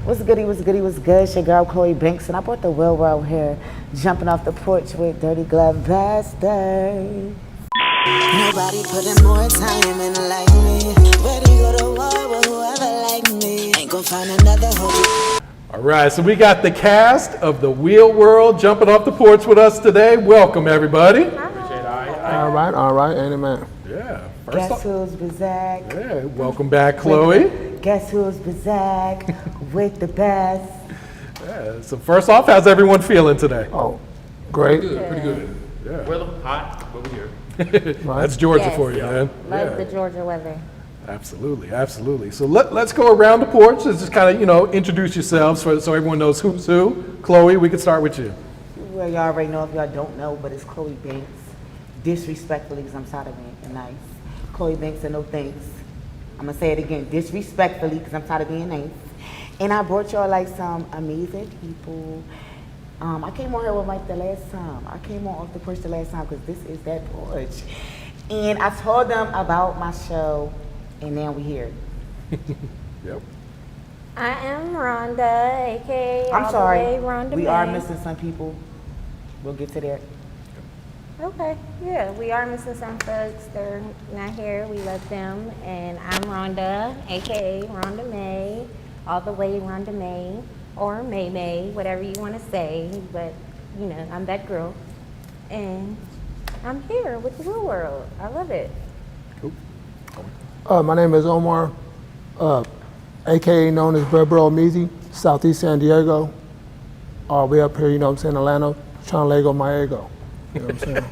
What's goody, what's goody, what's good? It's your girl Chloe Banks, and I brought the wheel world here, jumping off the porch with Dirty Glove Bastard. Nobody putting more time in like me. Ready to go to war with whoever like me. Ain't gonna find another hoe. All right, so we got the cast of the Wheel World jumping off the porch with us today. Welcome, everybody. All right, ain't it, man? Yeah. Guess who's back? Yeah, welcome back, Chloe. Guess who's back with the best? Yeah, so first off, how's everyone feeling today? Oh, great. Pretty good. Yeah. Weather hot, but we're here. That's Georgia Yes. for you, man. Love the Georgia weather. Absolutely, absolutely. So let's go around the porch. Let's just kind of, introduce yourselves so everyone knows who's who. Chloe, we can start with you. Well, y'all already know if y'all don't know, but it's Chloe Banks. Disrespectfully, because I'm tired of being nice. Chloe Banks and no thanks. I'm going to say it again, disrespectfully, because I'm tired of being nice. And I brought y'all like some amazing people. I came on here with Mike the last time. I came on off the porch the last time because this is that porch. And I told them about my show, and now we here. Yep. I am Rhonda, aka I'm all sorry, the way Rhonda we are May. missing some people. We'll get to that. Okay, yeah, we are missing some folks. They're not here. We love them. And I'm Rhonda, aka Rhonda May, all the way Rhonda May, or May May, whatever you want to say. But I'm that girl, and I'm here with the real world. I love it. My name is Omar, a.k.a. known as Bro Meezy, Southeast San Diego. We up here, Atlanta, trying to Lego my ego. You know what I'm saying?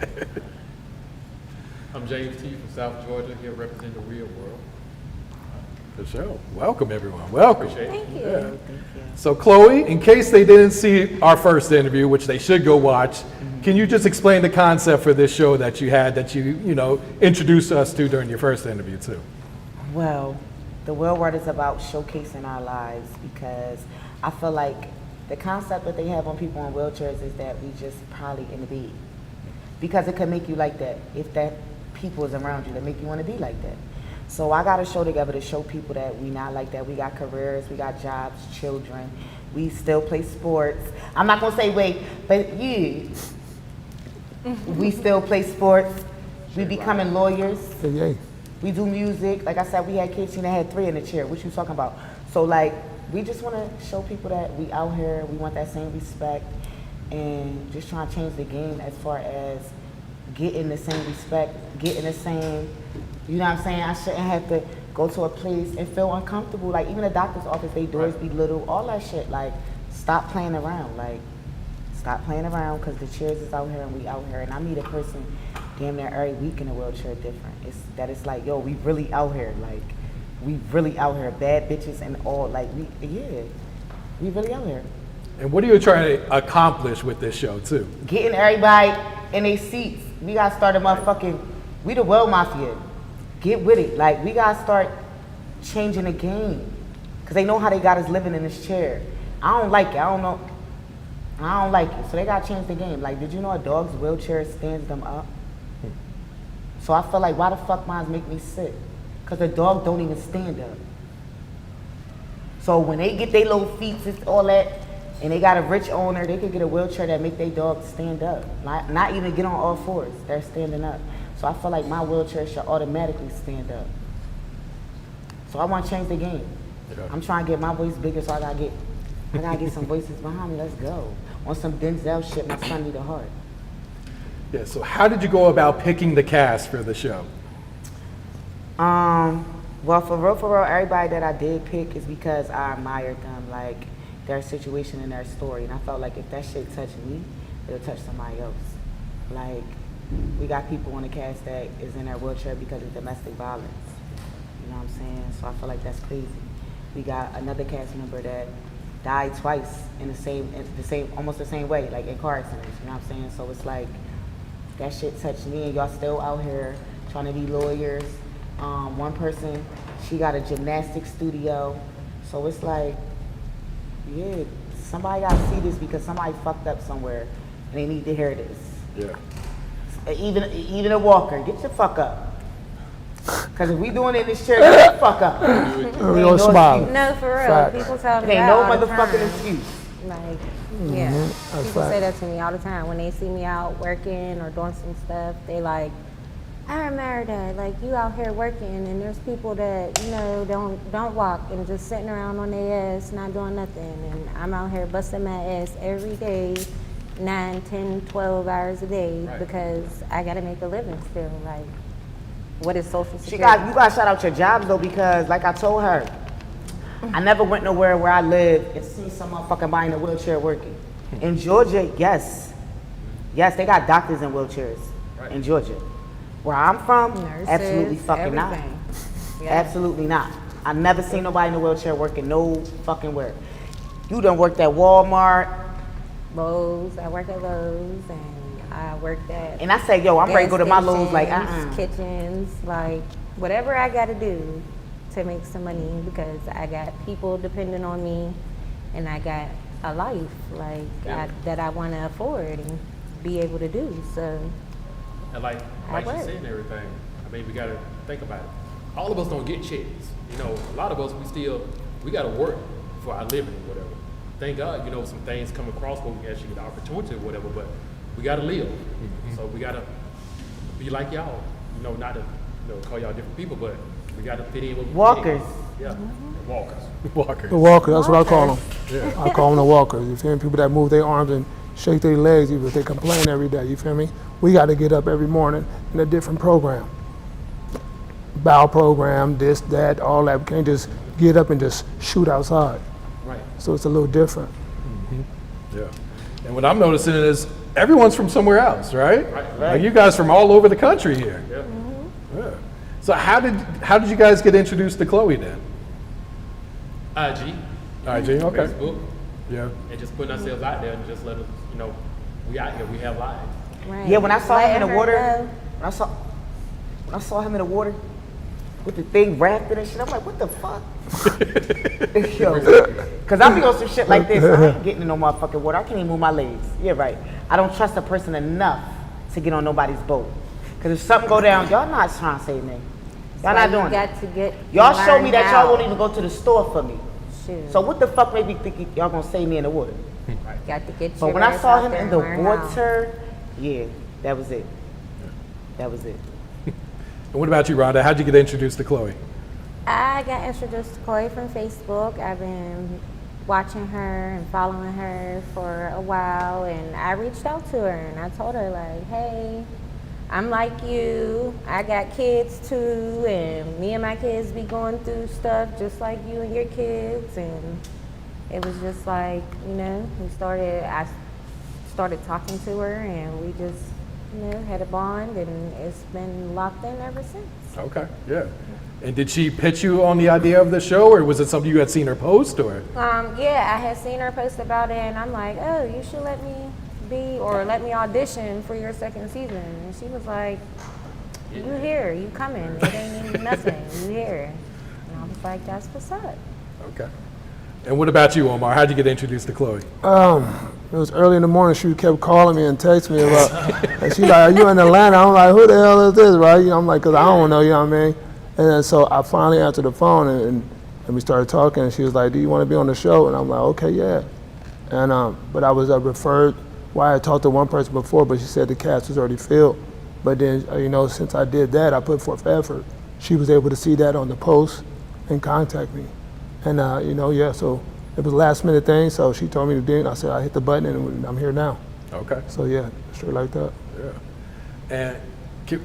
I'm James T. from South Georgia, here representing the real world. For sure. Welcome, everyone. Welcome. Appreciate it. Thank you. So, Chloe, in case they didn't see our first interview, which they should go watch, can you just explain the concept for this show that you had, that you introduced us to during your first interview, too? Well, the Wheel World is about showcasing our lives, because I feel like the concept that they have on people in wheelchairs is that we just probably in the bed. Because it can make you like that if that people is around you that make you want to be like that. So I got a show together to show people that we not like that. We got careers, we got jobs, children. We still play sports. I'm not gonna say wait, but yeah. We still play sports. We becoming lawyers. Yeah. We do music. Like I said, we had kids, and they had 3 in the chair. What you talking about? So like, we just want to show people that we out here. We want that same respect, and just trying to change the game as far as getting the same respect, getting the same. You know what I'm saying? I shouldn't have to go to a place and feel uncomfortable. Like even the doctor's office, they doors be little, all that shit. Like, stop playing around. Like, stop playing around, because the chairs is out here and we out here. And I meet a person damn near every week in a wheelchair different. It's like, yo, we really out here. Like, we really out here. Bad bitches and all. Like, we really out here. And what are you trying to accomplish with this show, too? Getting everybody in their seats. We gotta start a motherfucking, we the world mafia. Get with it. Like, we gotta start changing the game. Because they know how they got us living in this chair. I don't like it. I don't like it. So they gotta change the game. Like, did you know a dog's wheelchair stands them up? So I feel like, why the fuck mine make me sit? Because the dog don't even stand up. So when they get their little feet, it's all that, and they got a rich owner, they could get a wheelchair that make their dog stand up. Not even get on all fours, they're standing up. So I feel like my wheelchair should automatically stand up. So I want to change the game. Yeah. I'm trying to get my voice bigger, so I gotta get some voices behind me. Let's go. On some Denzel shit, my son need a heart. Yeah, so how did you go about picking the cast for the show? Well, for real, everybody that I did pick is because I admired them, like their situation and their story. And I felt like if that shit touched me, it'll touch somebody else. Like, we got people on the cast that is in their wheelchair because of domestic violence. You know what I'm saying? So I feel like that's crazy. We got another cast member that died twice in almost the same way, like in car accidents. You know what I'm saying? So it's like, that shit touched me, and y'all still out here trying to be lawyers. One person, she got a gymnastics studio. So it's like, yeah, somebody gotta see this because somebody fucked up somewhere and they need to hear this. Yeah. Even a walker, get your fuck up. Cause if we doing it in this chair, get the fuck up. We Ain't don't no smile. excuse. No, for real. Facts. People tell me Ain't that no all the motherfucking time. excuse. Like, yeah. That's People fact. say that to me all the time. When they see me out working or doing some stuff, they like, I remember that. Like, you out here working and there's people that, you know, don't walk and just sitting around on their ass, not doing nothing. And I'm out here busting my ass every day, 9, 10, 12 hours a day because I got to make a living still. Like, what is Social Security? You gotta shout out your jobs though, because like I told her, I never went nowhere where I live and see some motherfucking body in a wheelchair working. In Georgia, yes, they got doctors in wheelchairs in Georgia. Where I'm from, Nurses, absolutely fucking everything. not. Yeah. Absolutely not. I never seen nobody in a wheelchair working no fucking where. You done worked at Walmart, Lowe's. I work at Lowe's and I worked at and I say, yo, I'm ready to go to my gas Lowe's like, stations, kitchens, like whatever I got to do to make some money because I got people depending on me, and I got a life like that I want to afford and be able to do. So, And like I she work. said and everything, I mean, we gotta think about it. All of us don't get checks. You know, a lot of us, we gotta work for our living or whatever. Thank God, you know, some things come across where we actually get the opportunity or whatever, but we gotta live. So we gotta be like y'all, you know, not to, you know, call y'all different people, but we gotta fit in with walkers. Yeah, walkers. Walkers. The walker, that's what I call them. I call them the walkers. You feel me? People that move their arms and shake their legs, even if they complain every day. You feel me? We got to get up every morning in a different program. Bow program, this, that, all that. We can't just get up and just shoot outside. Right. So it's a little different. Yeah. And what I'm noticing is everyone's from somewhere else, right? Right. Like you guys from all over the country here. Yeah. Yeah. So how did you guys get introduced to Chloe then? IG, IG, okay. Facebook, Yeah. and just putting ourselves out there and just let us, you know, we out here, we have lives. right. Yeah, when I saw him in the Letting her water, know. when I saw him in the water with the thing wrapped and shit, I'm like, what the fuck? Yo, cause I be on some shit like this. I ain't getting in no motherfucking water. I can't even move my legs. Yeah, right. I don't trust a person enough to get on nobody's boat. Cause if something go down, y'all not trying to save me. Y'all not doing you it. got to get. Y'all show me learn that how. y'all won't even go to the store for me. Shoot. So what the fuck made me think y'all gonna save me in the water? got to get But your when I ass saw out him there in and the learn how. water, yeah, that was it. That was it. And what about you, Rhonda? How'd you get introduced to Chloe? I got introduced to Chloe from Facebook. I've been watching her and following her for a while, and I reached out to her and I told her like, hey, I'm like you. I got kids too, and me and my kids be going through stuff just like you and your kids. And it was just like, you know, I started talking to her, and we just, you know, had a bond, and it's been locked in ever since. Okay, yeah. And did she pitch you on the idea of the show, or was it something you had seen her post, or? Yeah, I had seen her post about it, and I'm like, oh, you should let me audition for your second season. And she was like, you here, you coming. It ain't even nothing, you here. And I was like, that's what's up. Okay. And what about you, Omar? How'd you get introduced to Chloe? It was early in the morning. She kept calling me and texting me about, and she like, are you in Atlanta? I'm like, who the hell is this, right? You know, I'm like, cause I don't know, you know what I mean? And then so I finally answered the phone and we started talking, and she was like, do you want to be on the show? And I'm like, okay, yeah. And but I was referred, I had talked to one person before, but she said the cast was already filled. But then, you know, since I did that, I put forth effort. She was able to see that on the post and contact me. And, you know, yeah, so it was a last minute thing, so she told me to do it, and I said, I hit the button, and I'm here now. Okay. So yeah, straight like that. Yeah. And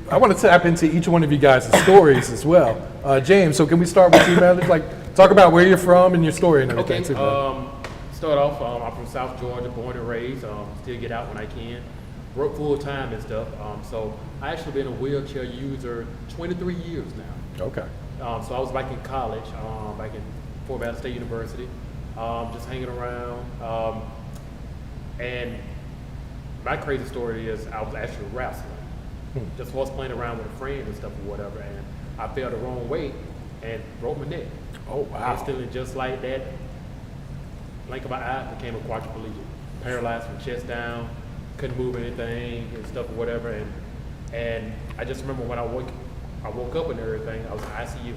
I want to tap into each one of you guys' stories as well. James, so can we start with you, man? Like, talk about where you're from and your story and everything, Okay, too, man. start off, I'm from South Georgia, born and raised, still get out when I can, work full time and stuff. So I actually been a wheelchair user 23 years now. Okay. So I was back in college, back in Fort Valley State University, just hanging around. And my crazy story is I was actually wrestling. Just was playing around with a friend and stuff or whatever, and I fell the wrong way and broke my neck. Oh, wow. Instantly, just like that, blink of my eye, became a quadriplegic. Paralyzed from chest down, couldn't move anything and stuff or whatever. And I just remember when I I woke up and everything. I was in ICU.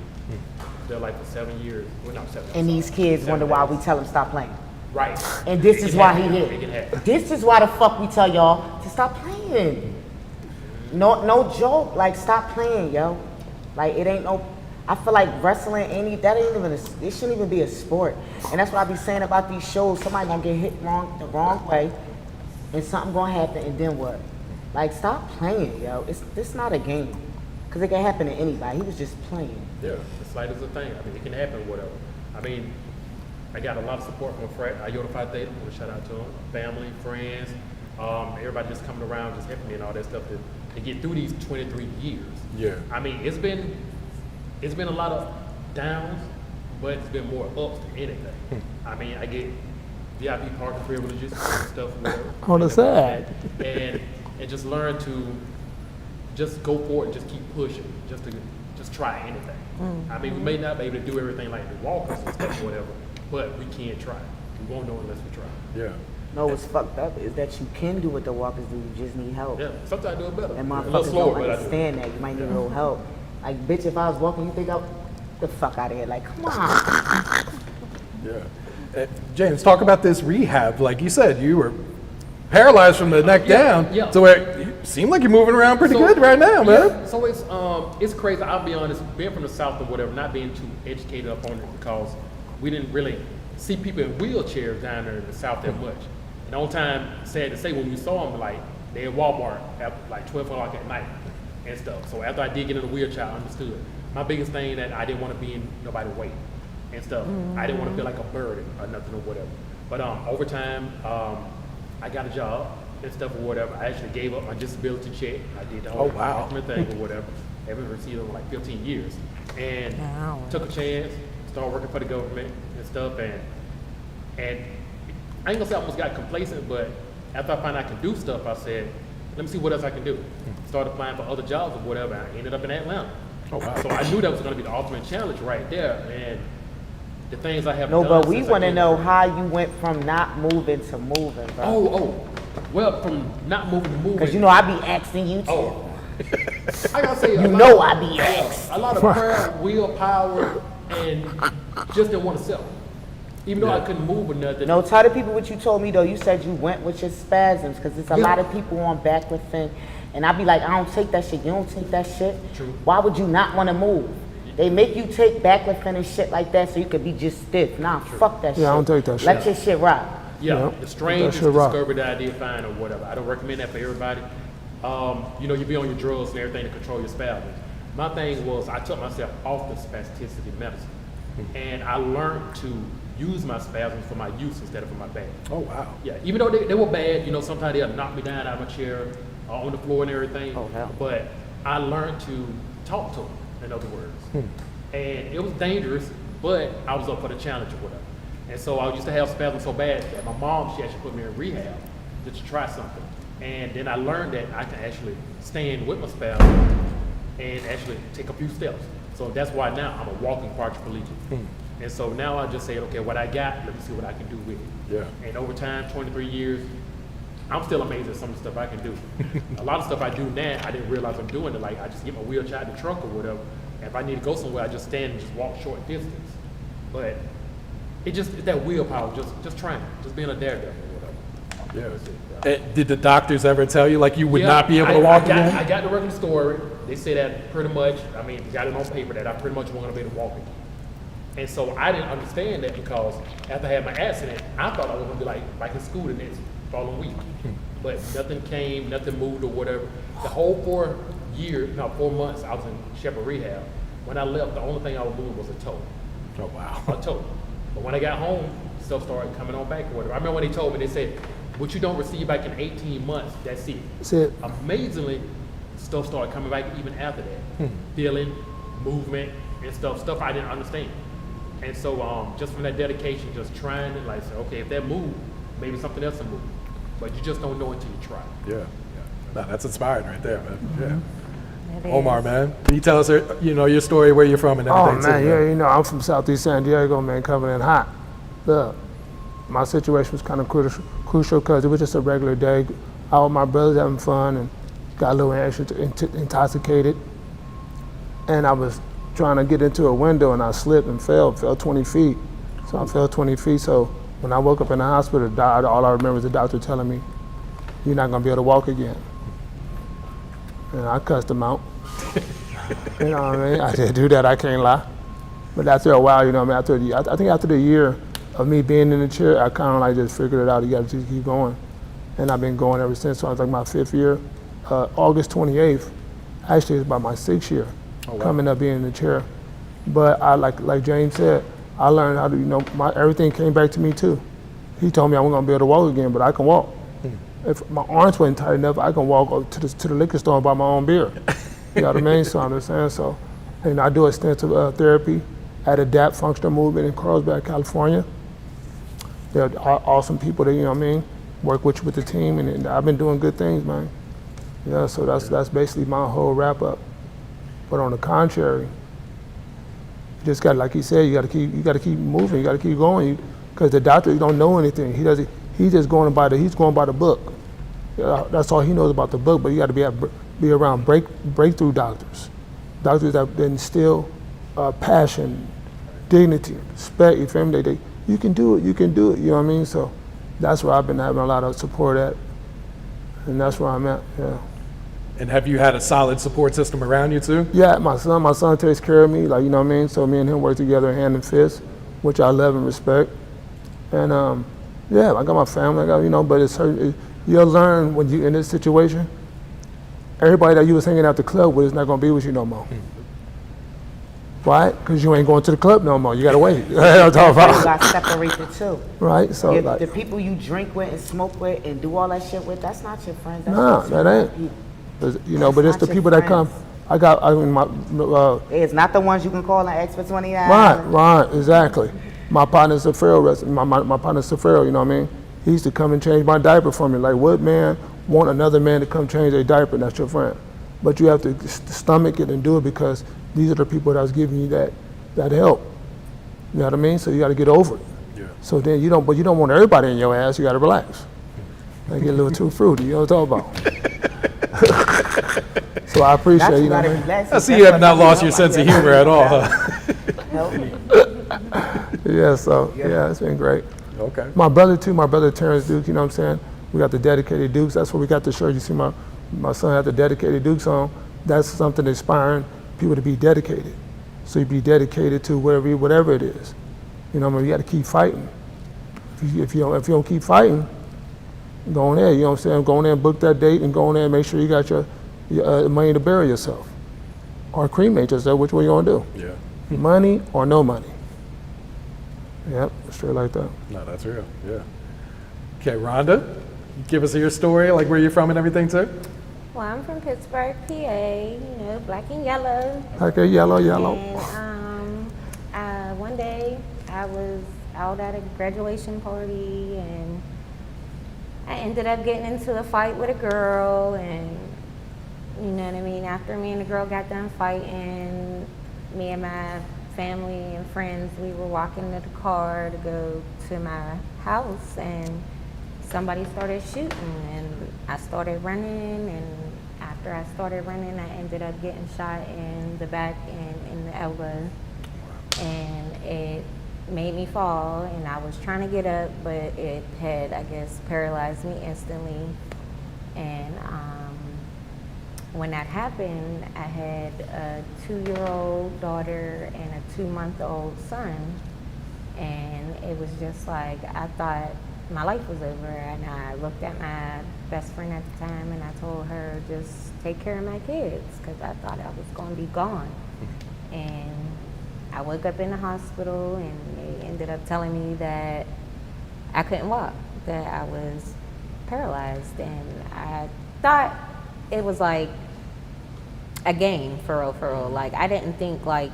There like for 7 years. Well, not 7. And these kids 7 wonder why days. we tell them stop playing. Right. And this It is can why happen. he It can hit. happen. This is why the fuck we tell y'all to stop playing. No joke. Like, stop playing, yo. Like, it ain't no. I feel like wrestling that ain't even it shouldn't even be a sport. And that's what I be saying about these shows. Somebody gonna get hit the wrong way, and something gonna happen, and then what? Like, stop playing, yo. This not a game, cause it can happen to anybody. He was just playing. Yeah, the slightest of thing. I mean, it can happen, whatever. I mean, I got a lot of support from a friend, Iota Phi Theta. I want to shout out to him, family, friends, everybody just coming around, just helping me and all that stuff to get through these 23 years. Yeah. I mean, it's been a lot of downs, but it's been more ups than anything. I mean, I get VIP parking privileges and stuff, whatever. On the side. And just learn to just go for it and just keep pushing, just try anything. I mean, we may not be able to do everything like the walkers and stuff or whatever, but we can try. We won't know unless we try. Yeah. No, what's fucked up is that you can do what the walkers do. You just need help. Yeah, sometimes I do it better. And A little motherfuckers slower, don't but I do. understand that. You might need a little help. Like, bitch, if I was walking, you think the fuck out of here? Like, come on. Yeah. James, talk about this rehab. Like you said, you were paralyzed from the neck down. Yeah. So you seem like you're moving around pretty good right now, man. Yeah, so it's crazy. I'll be honest, being from the South or whatever, not being too educated up on it because we didn't really see people in wheelchairs down there in the South that much. And the only time, sad to say, when we saw them, like, they at Walmart at like 12 o'clock at night and stuff. So after I did get in the wheelchair, I understood. My biggest thing that I didn't want to be in nobody's way and stuff. I didn't want to feel like a burden or nothing or whatever. But over time, I got a job and stuff or whatever. I actually gave up my disability check. I did the whole ultimate thing or whatever. I haven't received it in like 15 years. And took a chance, started working for the government and stuff. And I ain't gonna say I almost got complacent, but after I found I could do stuff, I said, let me see what else I can do. Started applying for other jobs or whatever. I ended up in Atlanta. Oh, wow. So I knew that was gonna be the ultimate challenge right there. And the things I have No, done but we since I want to came know here. how you went from not moving to moving, bro. Well, from not moving to moving. Because you know I be asking you too. Oh, I gotta say, You know I be asking. a lot of prayer, willpower, and just didn't want to sell. Even though I couldn't move or nothing. No, tell the people what you told me though. You said you went with your spasms because there's a lot of people on backward thing. And I be like, I don't take that shit. You don't take that shit. True. Why would you not want to move? They make you take backward fin and shit like that so you could be just stiff. Nah, fuck that shit. Yeah, I don't take that Let shit. your shit rock. Yeah, Yeah. the strangest That shit rock. discovery that I did find or whatever. I don't recommend that for everybody. You know, you be on your drugs and everything to control your spasms. My thing was I took myself off the spasticity medicine. And I learned to use my spasms for my use instead of for my bad. Oh, wow. Yeah, even though they were bad, you know, sometimes they'll knock me down out of my chair on the floor and everything. Oh, hell. But I learned to talk to them, in other words. And it was dangerous, but I was up for the challenge or whatever. And so I used to have spasms so bad that my mom, she actually put me in rehab to try something. And then I learned that I can actually stand with my spasms and actually take a few steps. So that's why now I'm a walking quadriplegic. And so now I just say, okay, what I got, let me see what I can do with it. Yeah. And over time, 23 years, I'm still amazed at some of the stuff I can do. A lot of stuff I do now, I didn't realize I'm doing it. Like I just get my wheelchair in the trunk or whatever. And if I need to go somewhere, I just stand and just walk short distance. But it's that willpower, just trying, just being a daredevil or whatever. Yeah. That's it, bro. Did the doctors ever tell you like you would Yeah, not be able to walk again? I got the regular story. They say that pretty much, I mean, got it on paper that I pretty much wasn't going to be able to walk again. And so I didn't understand that because after I had my accident, I thought I was going to be like in school the next following week. But nothing came, nothing moved or whatever. The whole 4 months I was in Shepherd Rehab. When I left, the only thing I was moving was a toe. Oh, wow. A toe. But when I got home, stuff started coming on back or whatever. I remember when they told me, they said, what you don't receive back in 18 months, that's it. That's it. Amazingly, stuff started coming back even after that. Feeling, movement, and stuff I didn't understand. And so just from that dedication, just trying to like say, okay, if that moved, maybe something else will move. But you just don't know until you try. Yeah. No, that's inspiring right there, man. Yeah. It Omar, is. man, can you tell us, your story, where you're from and Oh everything? man, too, yeah, you know, I'm from Southeast San Diego, man, coming in hot. Look, my situation was kind of crucial because it was just a regular day. All my brothers having fun and got a little intoxicated. and I was trying to get into a window and I slipped and fell 20 feet. So I fell 20 feet. So when I woke up in the hospital, all I remember is the doctor telling me, "You're not gonna be able to walk again." And I cussed him out. You know what I mean? I did do that, I can't lie. But after a while, you know what I mean, I think after the year of me being in the chair, I kind of like just figured it out. You gotta just keep going. And I've been going ever since. So I was like my 5th year. August 28th, actually it's about my 6th year coming up being in the chair. But I like James said, I learned how to, you know, everything came back to me too. He told me I wasn't gonna be able to walk again, but I can walk. If my arms weren't tight enough, I can walk to the liquor store and buy my own beer. You know what I mean? So I'm just saying, so, and I do extensive therapy at ADAPT Functional Movement in Carlsbad, California. They're awesome people that, you know what I mean, work with you with the team, and I've been doing good things, man. Yeah, so that's basically my whole wrap up. But on the contrary, you just got, like he said, you got to keep moving, you got to keep going, because the doctor, he don't know anything. He's just going by the book. That's all he knows about the book. But you got to be around breakthrough doctors that instill passion, dignity, respect. You feel me? You can do it. You can do it. You know what I mean? So that's where I've been having a lot of support at, and that's where I'm at. Yeah. And have you had a solid support system around you too? Yeah, my son takes care of me, like, you know what I mean? So me and him work together hand in fist, which I love and respect. And yeah, I got my family, you know, but you'll learn when you're in this situation, everybody that you was hanging out the club with is not gonna be with you no more. Why? Because you ain't going to the club no more. You gotta wait. You got separated too. Right, so The people you drink with and smoke with and do all that shit with, that's not your friends. That's nah, not your that ain't. people. You know, but it's the not your people that come. It's not the ones you can call and ask for 29. Right, exactly. My partner's a Pharaoh resident. My partner's a Pharaoh, you know what I mean? He used to come and change my diaper for me. Like, what man want another man to come change their diaper? That's your friend. But you have to stomach it and do it, because these are the people that was giving you that help. You know what I mean? So you got to get over it. Yeah. So then you don't want everybody in your ass. You got to relax. I get a little too fruity. You know what I'm talking about? So I appreciate you know. I see you have not lost your sense of humor at all, huh? Yeah, so yeah, it's been great. Okay. My brother too, my brother Terrence Duke, you know what I'm saying? We got the dedicated Dukes. That's where we got the shirt. You see my son had the dedicated Dukes on. That's something inspiring people to be dedicated. So you be dedicated to whatever it is. You know what I mean? You got to keep fighting. If you don't keep fighting, go on there, you know what I'm saying? Go on there and book that date and go on there and make sure you got your money to bury yourself. Or cremate yourself, which way you gonna do? Yeah. Money or no money. Yep, straight like that. No, that's real, yeah. Okay, Rhonda, give us your story, like where you're from and everything too? Well, I'm from Pittsburgh, PA, you know, black and yellow. Okay, yellow. And one day I was out at a graduation party and I ended up getting into a fight with a girl, and you know what I mean, after me and the girl got done fighting, me and my family and friends, we were walking to the car to go to my house, and somebody started shooting, and I started running, and after I started running, I ended up getting shot in the back and in the elbow, and it made me fall, and I was trying to get up, but it had, I guess, paralyzed me instantly. And when that happened, I had a 2-year-old daughter and a 2-month-old son, and it was just like, I thought my life was over, and I looked at my best friend at the time, and I told her, just take care of my kids, because I thought I was going to be gone. And I woke up in the hospital, and they ended up telling me that I couldn't walk, that I was paralyzed, and I thought it was like a game, for real. Like, I didn't think like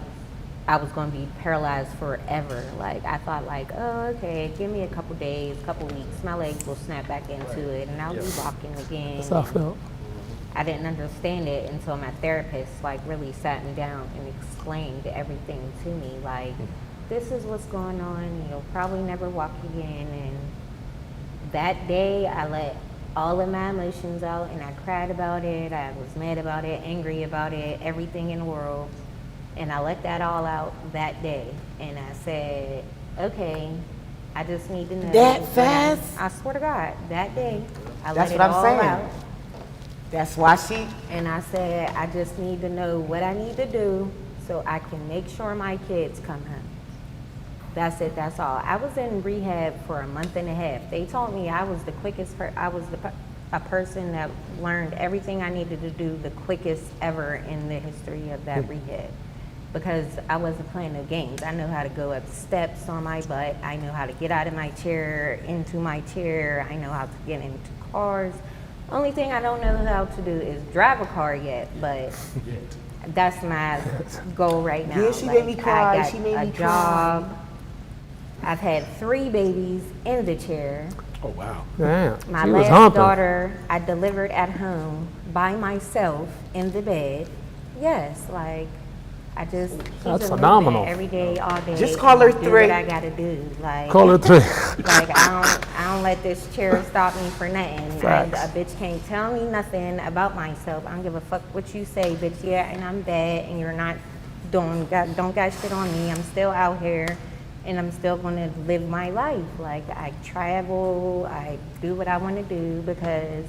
I was going to be paralyzed forever. Like, I thought like, oh, okay, give me a couple days, couple weeks, my legs will snap back into it, and I'll be walking again. That's how I felt. I didn't understand it until my therapist like really sat me down and explained everything to me. Like, this is what's going on, and you'll probably never walk again. And that day I let all of my emotions out, and I cried about it. I was mad about it, angry about it, everything in the world. And I let that all out that day. And I said, okay, I just need to know. That fast? I swear to God, that day, I That's let what it I'm all saying. out. That's why she. And I said, I just need to know what I need to do so I can make sure my kids come home. That's it, that's all. I was in rehab for a month and a half. They told me I was the quickest, a person that learned everything I needed to do the quickest ever in the history of that rehab. Because I wasn't playing no games. I know how to go up steps on my butt. I know how to get out of my chair, into my chair. I know how to get into cars. Only thing I don't know how to do is drive a car yet, but that's my goal right now. Yeah, she made me cry. I got She made a me cry. job. I've had 3 babies in the chair. Oh, wow. Damn. My She was last humping. daughter, I delivered at home by myself in the bed. Yes, like I just keep That's it phenomenal. moving every day, all day. Just call her and do 3. what I gotta do. Like Call her 3. like I don't let this chair stop me for nothing. Facts. A bitch can't tell me nothing about myself. I don't give a fuck what you say, bitch. Yeah, and I'm bad, and you're not don't got shit on me. I'm still out here, and I'm still gonna live my life. Like I travel, I do what I want to do because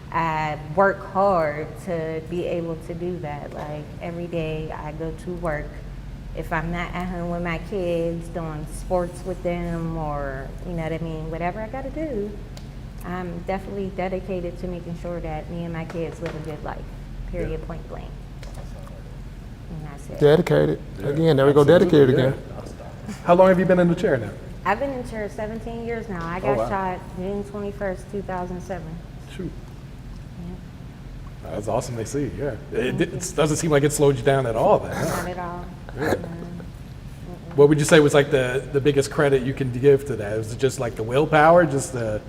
I work hard to be able to do that. Like every day I go to work. If I'm not at home with my kids doing sports with them or, you know what I mean, whatever I gotta do, I'm definitely dedicated to making sure that me and my kids live a good life, period, point blank. And that's it. Dedicated. Again, there we go, dedicated again. How long have you been in the chair now? I've been in church 17 years now. I Oh, got wow. shot June 21st, 2007. Shoot. That's awesome to see, yeah. It doesn't seem like it slowed you down at all then. huh? Not at all. What would you say was like the biggest credit you can give to that? Was it just like the willpower, just the,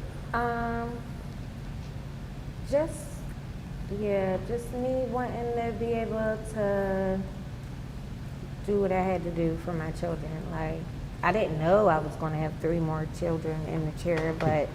Just me wanting to be able to do what I had to do for my children. Like, I didn't know I was going to have 3 more children in the chair, but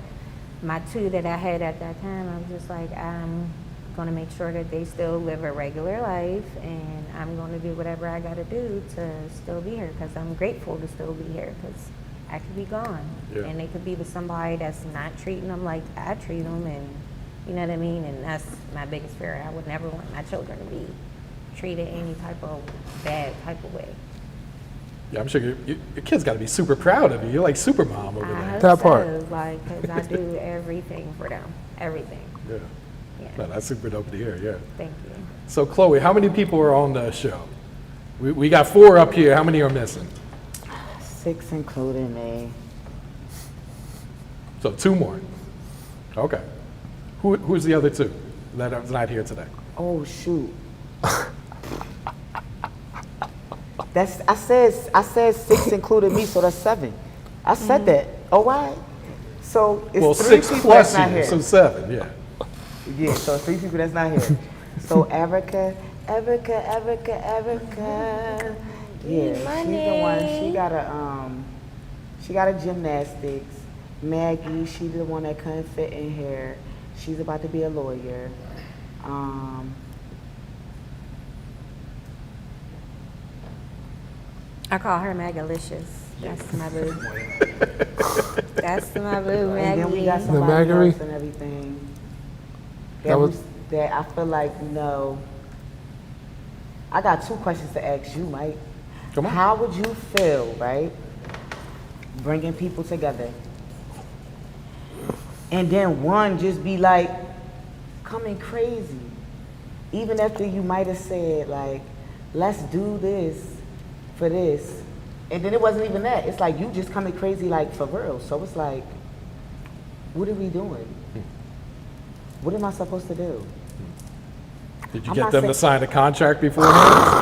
my 2 that I had at that time, I was just like, I'm going to make sure that they still live a regular life, and I'm going to do whatever I got to do to still be here, because I'm grateful to still be here, because I could be gone, Yeah. and they could be with somebody that's not treating them like I treat them, and you know what I mean? And that's my biggest fear. I would never want my children to be treated any type of bad type of way. yeah, I'm sure your kid's got to be super proud of you. You're like super mom over I there. hope That so, part. like, because I do everything for them, everything. Yeah. Yeah, No, that's super dope to hear, yeah. thank you. So Chloe, how many people are on the show? We got 4 up here. How many are missing? 6 including me. So 2 more. Okay. Who's the other 2 that are not here today? Oh shoot. I said 6 included me, so that's 7. I said that. Oh why? So it's Well, 3 6 people plus that's not you, here. so 7, yeah. Yeah, so 3 people that's not here. So Erica. Yeah, she's the one. She got a gymnastics. Maggie, she's the one that couldn't fit in here. She's about to be a lawyer. I call her Magalicious. That's my boo. That's my boo, And then we got Maggie. somebody Maggie? else and everything. That was- that I feel like, I got 2 questions to ask you, Mike. Come on. How would you feel, right, bringing people together? And then one just be like, coming crazy. Even after you might have said, like, let's do this for this. And then it wasn't even that. It's like you just coming crazy, like, for real. So it's like, what are we doing? What am I supposed to do? Did you I'm get not them to saying- sign a contract beforehand?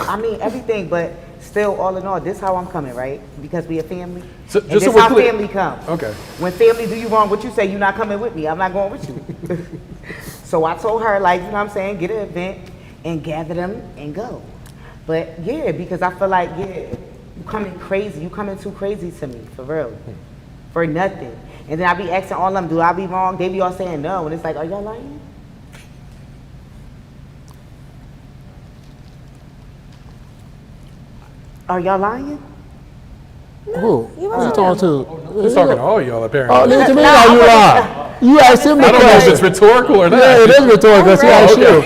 I mean, everything, but still, all in all, this how I'm coming, right? Because we a family. So- and just this so we're how clear- family come. Okay. When family do you wrong, what you say, you're not coming with me. I'm not going with you. So I told her, like, you know what I'm saying, get an event and gather them and go. But yeah, because I feel like, yeah, you coming crazy. You coming too crazy to me, for real. For nothing. And then I be asking all of them, do I be wrong? They be all saying no. And it's like, are y'all lying? Are y'all lying? Who? Who you talking to? He's talking to all y'all apparently. Oh, listen to me, are you lying? You asked him the I don't know if question. it's rhetorical or not. Yeah, it is rhetorical. She asked you.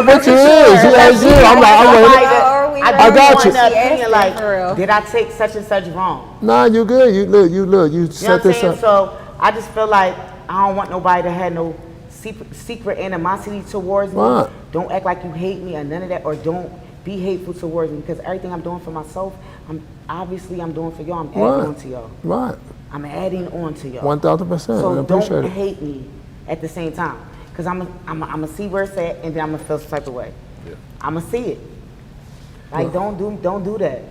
But you is. She asked you. I'm like, I'm waiting. I got you. want an opinion, For like, real. did I take such and such wrong? Nah, you good. You look. You You know set what I'm this saying? up. So I just feel like I don't want nobody to have no secret animosity towards me. Right. Don't act like you hate me or none of that, or don't be hateful towards me, because everything I'm doing for myself, I'm doing for y'all. I'm adding Right. on to y'all. Right. I'm adding on to y'all. 1,000%. I So appreciate don't it. hate me at the same time, because I'm gonna see where it's at, and then I'm gonna feel some type of way. Yeah. I'm gonna see it. Like, don't do that.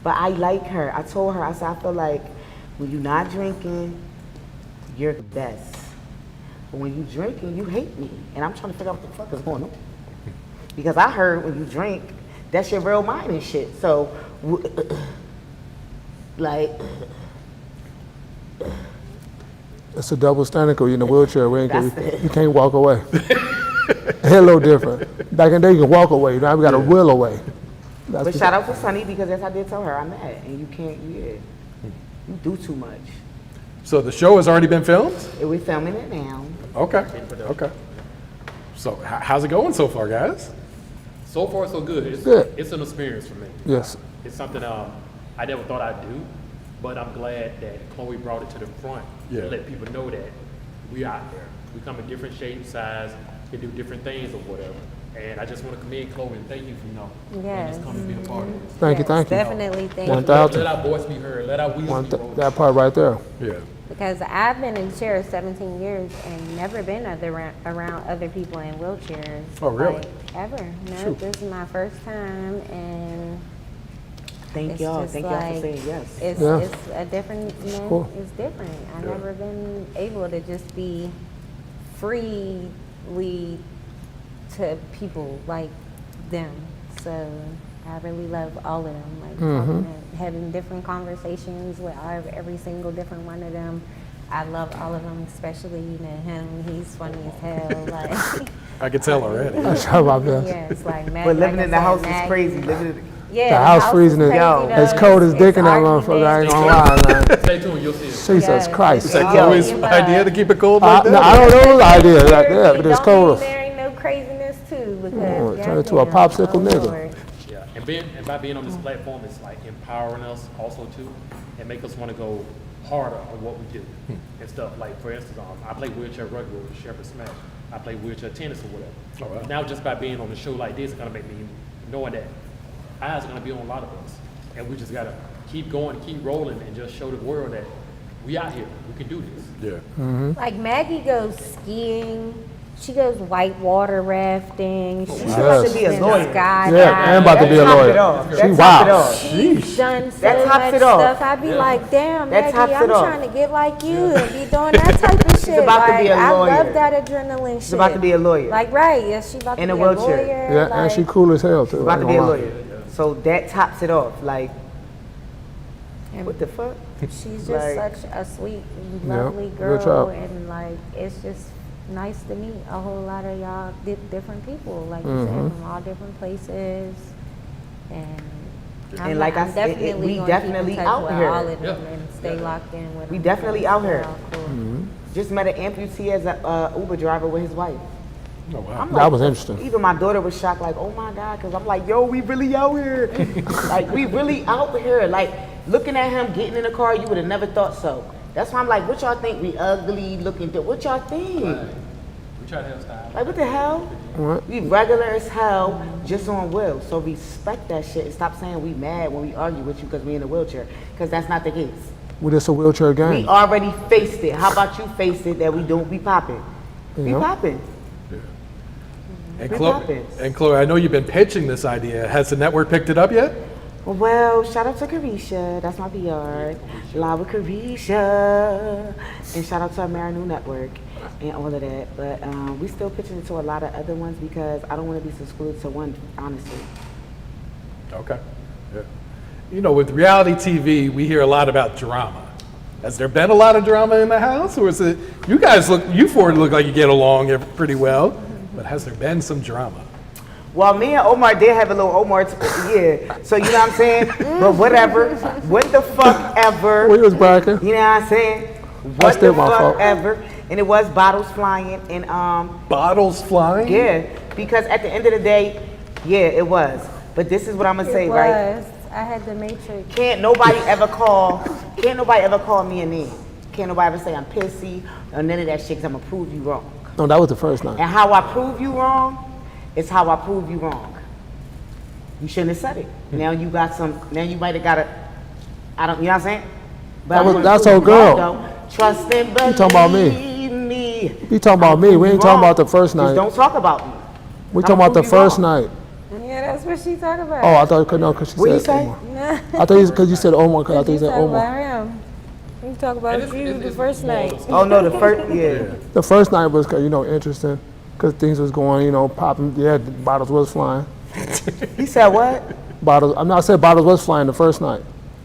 But I like her. I told her, I said, I feel like when you're not drinking, you're the best. But when you drinking, you hate me. And I'm trying to figure out what the fuck is going on. Because I heard when you drink, that's your real mind and shit. So, like, It's a double standard 'cause you're in a wheelchair. That's it. You can't walk away. It's a little different. Back in the day, you can walk away. Now we got to will away. That's but the- shout out to Sunny, because as I did tell her, I'm mad. And you can't, you do too much. So the show has already been filmed? And we're filming it now. Okay. Okay. So how's it going so far, guys? So far, so good. It's, Good. it's an experience for me. Yes. It's something I never thought I'd do, but I'm glad that Chloe brought it to the front Yeah. to let people know that we out there. We come in different shapes, size, can do different things or whatever. And I just want to commend Chloe and thank you for letting Yes. us come and be a part of this. Thank you. Yes, Thank you. Definitely thank you. 1,000. Let our voice be heard. Let our wheels be rolled. That part right there. Yeah. Because I've been in chairs 17 years and never been around other people in wheelchairs. Oh, really? Like, ever. No, Shoot. this is my first time, and Thank it's y'all. just Thank y'all like, for saying yes. It's, Yeah. it's a different, you know, cool. it's different. I've Yeah. never been able to just be freely to people like them. So I really love all of them. Like having different conversations with every single different one of them. I love all of them, especially him. He's funny as hell. Like I can tell already. That's how about that. yeah, it's like Mag, But living like I in the said, house Mag- is crazy. Living in Yeah, The house freezing is is- crazy, though. It's cold as dick in that motherfucker. I ain't gonna lie, man. Stay tuned, you'll see it. Jesus Yes, Christ. Is that Yeah. Chloe's Yeah. idea to keep it cold like No, that? I don't know the idea like that, but it's Don't cold. mean there ain't no craziness too, because turn into a goddamn, popsicle oh, nigga. Lord. Yeah, and by being on this platform, it's like empowering us also too, and make us want to go harder on what we do and stuff. Like for instance, I play wheelchair rugby with Shepherd Smash. I play wheelchair tennis or whatever. Oh, wow. Now just by being on a show like this, it's gonna make me knowing that eyes are gonna be on a lot of us, and we just gotta keep going, keep rolling, and just show the world that we out here, we can do this. Yeah. Like Maggie goes skiing. She goes whitewater rafting. She's about to be a lawyer. Yeah, and about to be a That topped lawyer. it off. She That topped wow. it off. She's done so That tops much it off. stuff. I'd be like, damn, That Maggie, tops I'm it off. trying to get like you and be doing that type of shit. about to like, be a I lawyer. love that adrenaline shit. She's about to be a lawyer. Like, right, yes, she about In to a be wheelchair. a lawyer. Yeah, like, and she cool as hell too. About to I be ain't a gonna lie. lawyer. So that tops it off. Like, and what the fuck? she's just Like- such a sweet, Yeah, lovely good girl, job. and like it's just nice to meet a whole lot of y'all different people, like you said, Mm-hmm. from all different places, and. And like I I'm said, definitely we gonna definitely keep in touch out with here. all of them Yeah. and stay locked in with We them. definitely out here. They're all cool. Mm-hmm. Just met an amputee as a Uber driver with his wife. Oh, wow. I'm That was interesting. Even my daughter was shocked, like, oh my God, because I'm like, yo, we really out here. Like, we really out here. Like, looking at him getting in the car, you would have never thought so. That's why I'm like, what y'all think? We ugly looking, what y'all think? We try to have style. Like, what the hell? What? We regular as hell, just on wheels. So respect that shit and stop saying we mad when we argue with you because we in a wheelchair. Because that's not the case. Well, it's a wheelchair We game. already faced it. How about you face it that we don't be popping? We Yeah. popping. And What Chloe, happens? and Chloe, I know you've been pitching this idea. Has the network picked it up yet? Well, shout out to Carisha. That's my PR. Live with Carisha. And shout out to our New Network and all of that. But we still pitching it to a lot of other ones because I don't want to be excluded to one, honestly. Okay. Yeah. You know, with reality TV, we hear a lot about drama. Has there been a lot of drama in the house, or is it you four look like you get along pretty well? But has there been some drama? Well, me and Omar did have a little Omar, yeah. So you know what I'm saying? But whatever. What the fuck ever. We was bragging. You know what I'm saying? What still the my fuck fault. ever. And it was bottles flying and Bottles flying? yeah. Because at the end of the day, yeah, it was. But this is what I'm gonna say, right? I had the Matrix. Can't nobody ever call me a name. Can't nobody ever say I'm pissy or none of that shit, 'cause I'm gonna prove you wrong. No, that was the first night. And how I prove you wrong is how I prove you wrong. You shouldn't have said it. Now you might have got a, I don't, you know what I'm saying? But That's our girl. Trust and believe talking about me. me. You talking about me? We ain't talking about the first Just night. don't talk about me. We talking about the first night. Yeah, that's what she talking about. Oh, I thought because she What you said say? Omar. I thought because you said Omar. Because I thought you You said talk Omar. about him. You talk about And you the it's first more night. of Oh no, the first, yeah. The first night was interesting because things was going popping. Yeah, the bottles was flying. He said what? Bottles. I said bottles was flying the first night,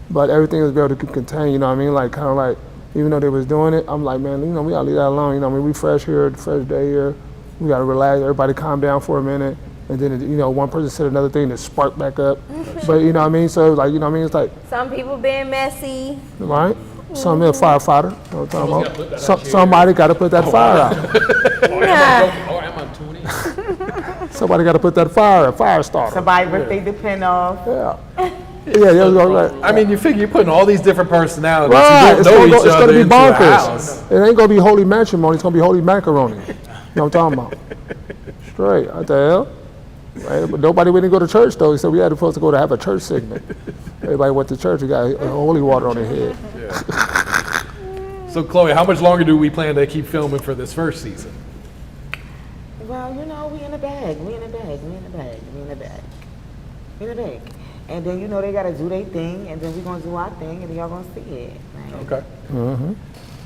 but everything was able to contain. You know what I mean? Like kind of like even though they was doing it, I'm like, man, we gotta leave that alone. You know what I mean? We fresh here, fresh day here. We gotta relax. Everybody calm down for a minute. And then, one person said another thing that sparked back up. But, you know what I mean? So, like, you know what I mean? It's like, Some people being messy. right? Some a firefighter. You know what I'm gotta talking put that about? out here. Somebody got to put that fire out. Or am I tuning in? Somebody got to put that fire starter. Somebody ripped their depend off. Yeah. Yeah, right. I mean, you figure you're putting all these different personalities. Right, You it's don't know gonna, each it's other gonna be into a house. bonkers. It ain't gonna be holy matrimony. It's gonna be holy macaroni. You know what I'm talking about? Straight. What the hell? Right? But nobody went to go to church though. So we had supposed to go to have a church segment. Everybody went to church. We got holy water on their head. So, Chloe, how much longer do we plan to keep filming for this first season? Well, we in the bag. And then they gotta do their thing, and then we gonna do our thing, and then y'all gonna see it. Like, Okay.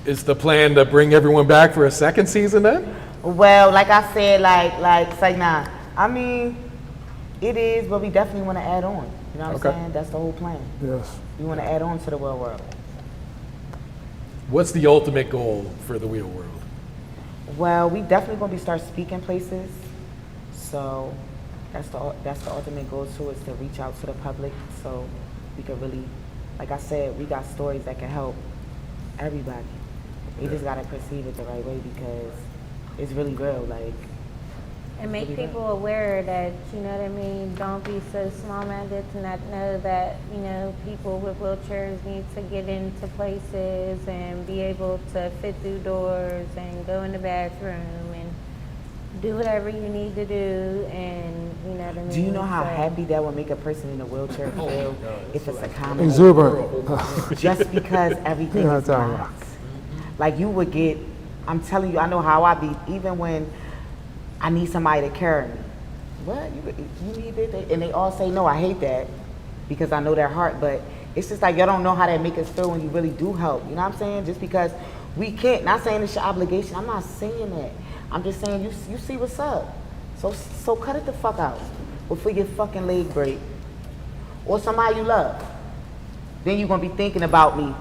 Is the plan to bring everyone back for a second season then? well, like I said, like say nah. I mean, it is, but we definitely want to add on. You know what Okay. I'm saying? That's the whole plan. Yes. We want to add on to the real world. What's the ultimate goal for the real world? Well, we definitely gonna be start speaking places. So that's the ultimate goal too, is to reach out to the public, so we can really, like I said, we got stories that can help everybody. We just gotta perceive it the right way because it's really real. Like, And make people aware that, you know what I mean, don't be so small-minded to not know that, people with wheelchairs need to get into places and be able to fit through doors and go in the bathroom and do whatever you need to do, and you know what I mean? do you know how So- happy that would make a person in a wheelchair feel if it's a comedy? Exuberant. Just because everything Yeah, is I tell you. not. Like you would get, I'm telling you, I know how I be, even when I need somebody to carry me. What? You need it? And they all say no, I hate that because I know their heart, but it's just like y'all don't know how that make us feel when you really do help. You know what I'm saying? Just because we can't, not saying it's your obligation, I'm not saying that. I'm just saying you see what's up. So cut it the fuck out before your fucking leg break. Or somebody you love. Then you're gonna be thinking about me.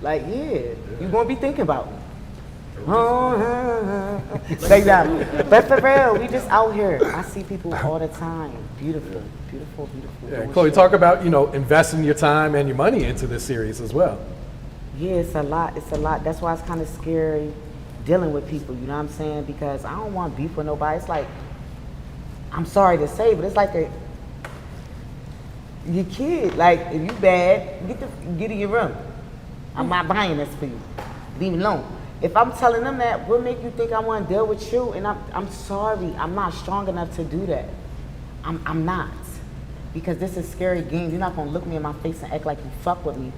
Like, yeah, you're gonna be thinking about me. Like that. But for real, we just out here. I see people all the time. Beautiful. Yeah, doing Chloe, shit. talk about, investing your time and your money into this series as well. Yeah, it's a lot. That's why it's kind of scary dealing with people, you know what I'm saying? Because I don't want beef with nobody. It's like, I'm sorry to say, but it's like your kid. Like, if you bad, get in your room. I'm not buying this for you. Leave me alone. If I'm telling them that, what make you think I want to deal with you? And I'm sorry, I'm not strong enough to do that. I'm not. Because this is a scary game. You're not gonna look me in my face and act like you fuck with me.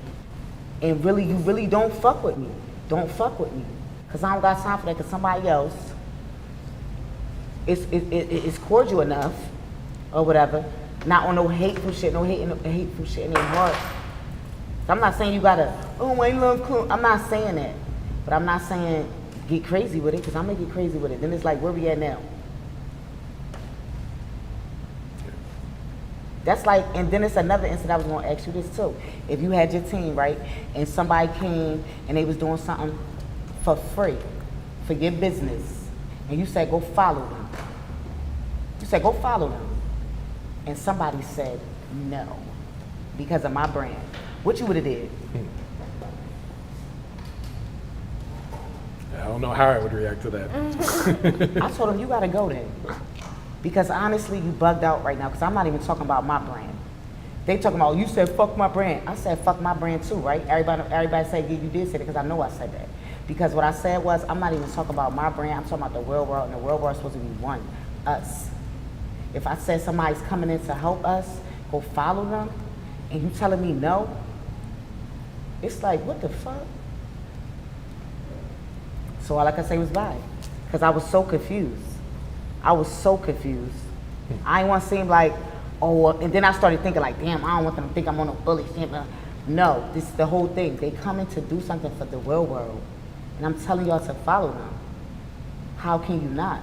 And really, you really don't fuck with me. Don't fuck with me. Because I don't got time for that, because somebody else is cordial enough, or whatever, not on no hateful shit, no hateful shit in their heart. So I'm not saying you gotta, I love cool. I'm not saying that. But I'm not saying get crazy with it, because I'm gonna get crazy with it. Then it's like, where we at now? That's like, and then it's another incident I was gonna ask you this too. If you had your team, right, and somebody came and they was doing something for free, for your business, and you said go follow them. You said, go follow them. And somebody said no because of my brand. What you would have did? I don't know how I would react to that. I told him, you gotta go then. Because honestly, you bugged out right now, because I'm not even talking about my brand. They talking about, you said fuck my brand. I said fuck my brand too, right? Everybody said, yeah, you did say that, because I know I said that. Because what I said was, I'm not even talking about my brand, I'm talking about the real world, and the real world is supposed to be one, us. If I said somebody's coming in to help us, go follow them, and you telling me no, it's like, what the fuck? So all I could say was bye, because I was so confused. I was so confused. I didn't want to seem like, oh, and then I started thinking like, damn, I don't want them to think I'm on a bully shit. No, this is the whole thing. They coming to do something for the real world, and I'm telling y'all to follow them. How can you not?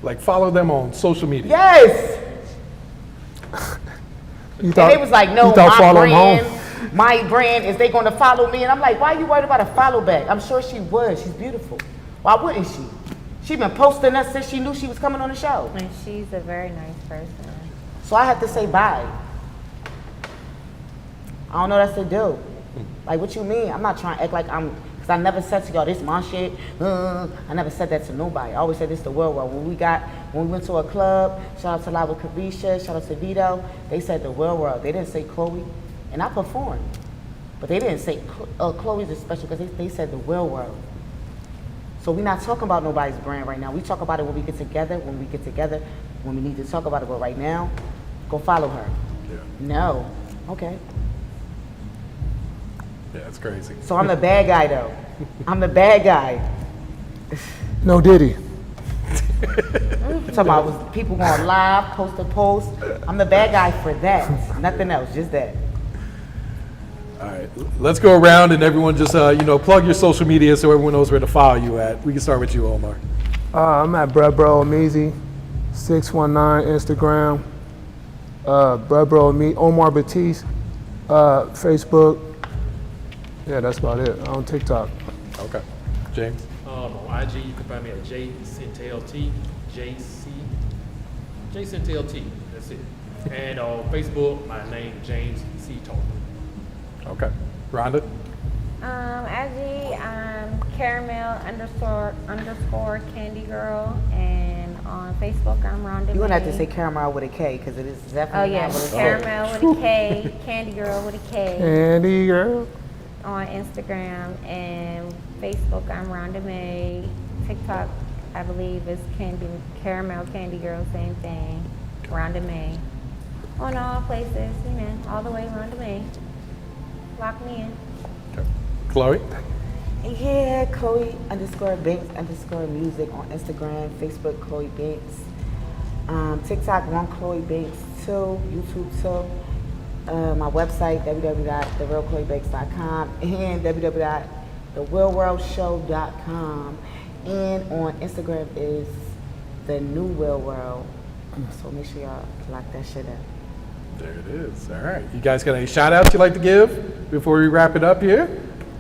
Like follow them on social media. Yes! You And they was like, no, you thought follow 'em my brand, is they gonna follow me? And I'm like, why are you worried about a follow back? I'm sure she would, she's beautiful. Why wouldn't she? She been posting us since she knew she was coming on the show. And she's a very nice person. So I had to say bye. I don't know what else to do. Like, what you mean? I'm not trying to act like because I never said to y'all, this my shit. I never said that to nobody. I always said this the world. When we went to a club, shout out to Lava Kavisha, shout out to Vito, they said the real world. They didn't say Chloe, and I performed. But they didn't say Chloe's is special, because they said the real world. So we're not talking about nobody's brand right now. We talk about it when we get together, when we need to talk about it. But right now, go follow her. Yeah. No. Okay. Yeah, it's crazy. So I'm the bad guy, though. I'm the bad guy. No Diddy. Talking about people going live, post to post. I'm the bad guy for that. Nothing else, just that. All right, let's go around and everyone just, plug your social media so everyone knows where to follow you at. We can start with you, Omar. I'm at Bro Amizi, 619 Instagram. Bro Amizi, Omar Batiste, Facebook. Yeah, that's about it. On TikTok. Okay. James? On IG, you can find me at JCentelT, JCentelT, that's it. And on Facebook, my name, James C. Tolman. Okay. Rhonda? IG, I'm caramel underscore candy girl, and on Facebook, I'm Rhonda. You're going to have to May. say caramel with a K, because it is Oh definitely yeah, not with a K. caramel with a K, candy girl with a K. Andy girl. On Instagram and Facebook, I'm Rhonda May. TikTok, I believe, is caramel candy girl, same thing. Rhonda May. On all places, all the way Rhonda May. Lock me in. Okay. Chloe? Yeah, Chloe _Banks _music on Instagram, Facebook, Chloe Banks. TikTok, one Chloe Banks 2, YouTube 2. My website, www.therealchloebanks.com and www.therealworldshow.com. And on Instagram is the new Real World. So make sure y'all lock that shit up. There it is. All right. You guys got any shout outs you'd like to give before we wrap it up here?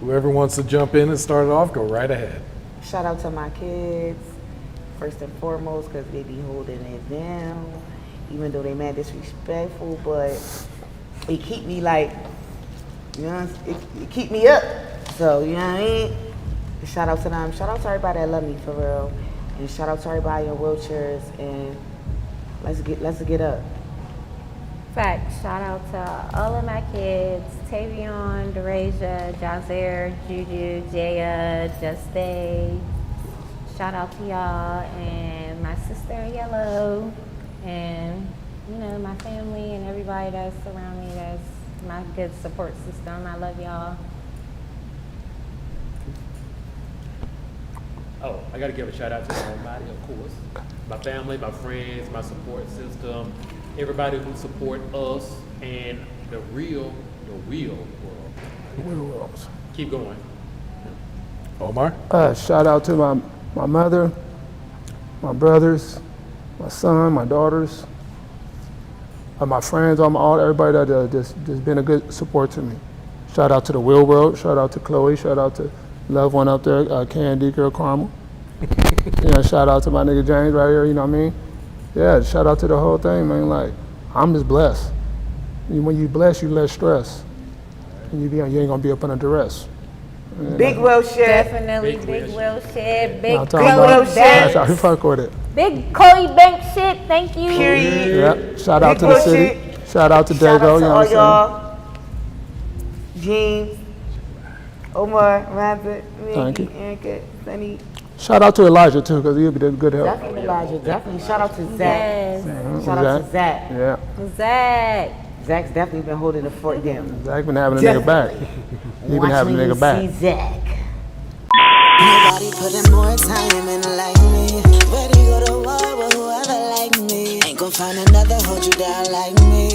Whoever wants to jump in and start it off, go right ahead. Shout out to my kids, first and foremost, because they be holding it down, even though they mad disrespectful, but it keep me like, it keep me up. So, you know what I mean? Shout out to them. Shout out to everybody that love me, for real. And shout out to everybody in wheelchairs, and let's get up. Fact, shout out to all of my kids, Tavion, Derasia, Jazer, Juju, Jaya, Juste. Shout out to y'all, and my sister Yellow, and my family and everybody that's around me. That's my good support system. I love y'all. Oh, I gotta give a shout out to everybody, of course. My family, my friends, my support system, everybody who support us, and the real world. Keep going. Omar? Shout out to my mother, my brothers, my son, my daughters, my friends, everybody that just been a good support to me. Shout out to the Real World. Shout out to Chloe. Shout out to loved one up there, Candy Girl Carmel. Shout out to my nigga James right here. You know what I mean? yeah, shout out to the whole thing, man. Like, I'm just blessed. When you blessed, you less stress. And you ain't gonna be up under duress. Big Will Shed. Definitely Big Will Shed, Big I'm talking Chloe Will about, Shed. that's how we Banks, fuck with it. Big Chloe Banks shit. Thank you. Period. Yeah, shout out Big to the Will city. Shed. Shout out to Shout Dago, out you to know all what I'm y'all. James, Omar, Rabbit, Thank Maggie, you. Erica, Sunny. saying? Shout out to Elijah too, because he'll be doing good help. Definitely Elijah. Definitely. Shout out to Zach. Yes. Shout out to Zach. Yeah, Zach. Zach's definitely been holding the fort down. Zach been having a nigga back. He been having a nigga back. See Zach. Nobody putting more time in like me. Ready go to war with whoever like me. Ain't gon' find another hold you down like me.